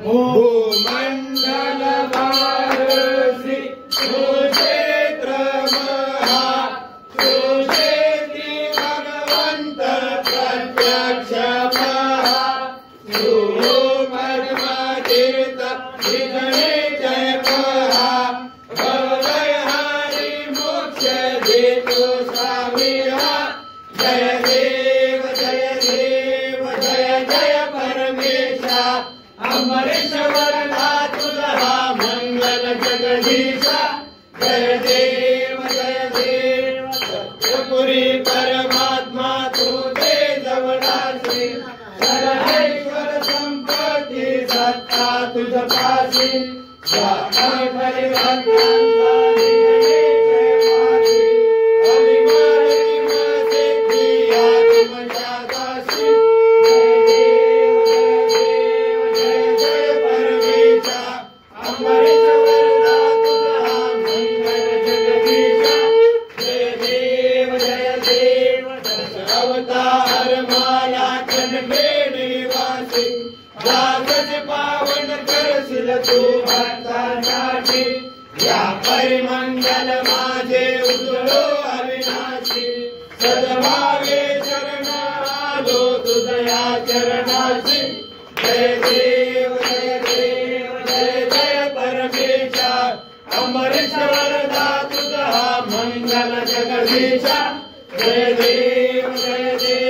भूमंडल भारसी सुक्षेत्र महा सुक्षेत्री भगवंत प्रत्यक्ष महा सुमर्मा तीर्थ विघ्ने जय महा भवभय हारी मोक्ष हेतु स्वामी जय देव जय देव जय जय परमेशा अमरेश्वर तुझा मंगल जगदीशा जय देव सत्यपुरी परमात्मा तुझे जवळासी सर्वेश्वर संपत्ती सत्ता तुझ पासी स्वामी परिवर्तन पावन करशील तू भक्तांसाठी या परिमंगल माझे उजळो अविनाशी सद्भावे शरण आलो तुझ्या चरणाशी जय देव जय देव जय जय परमेशा अमरेश्वर तुझा मंगल जगदीशा जय देव जय देव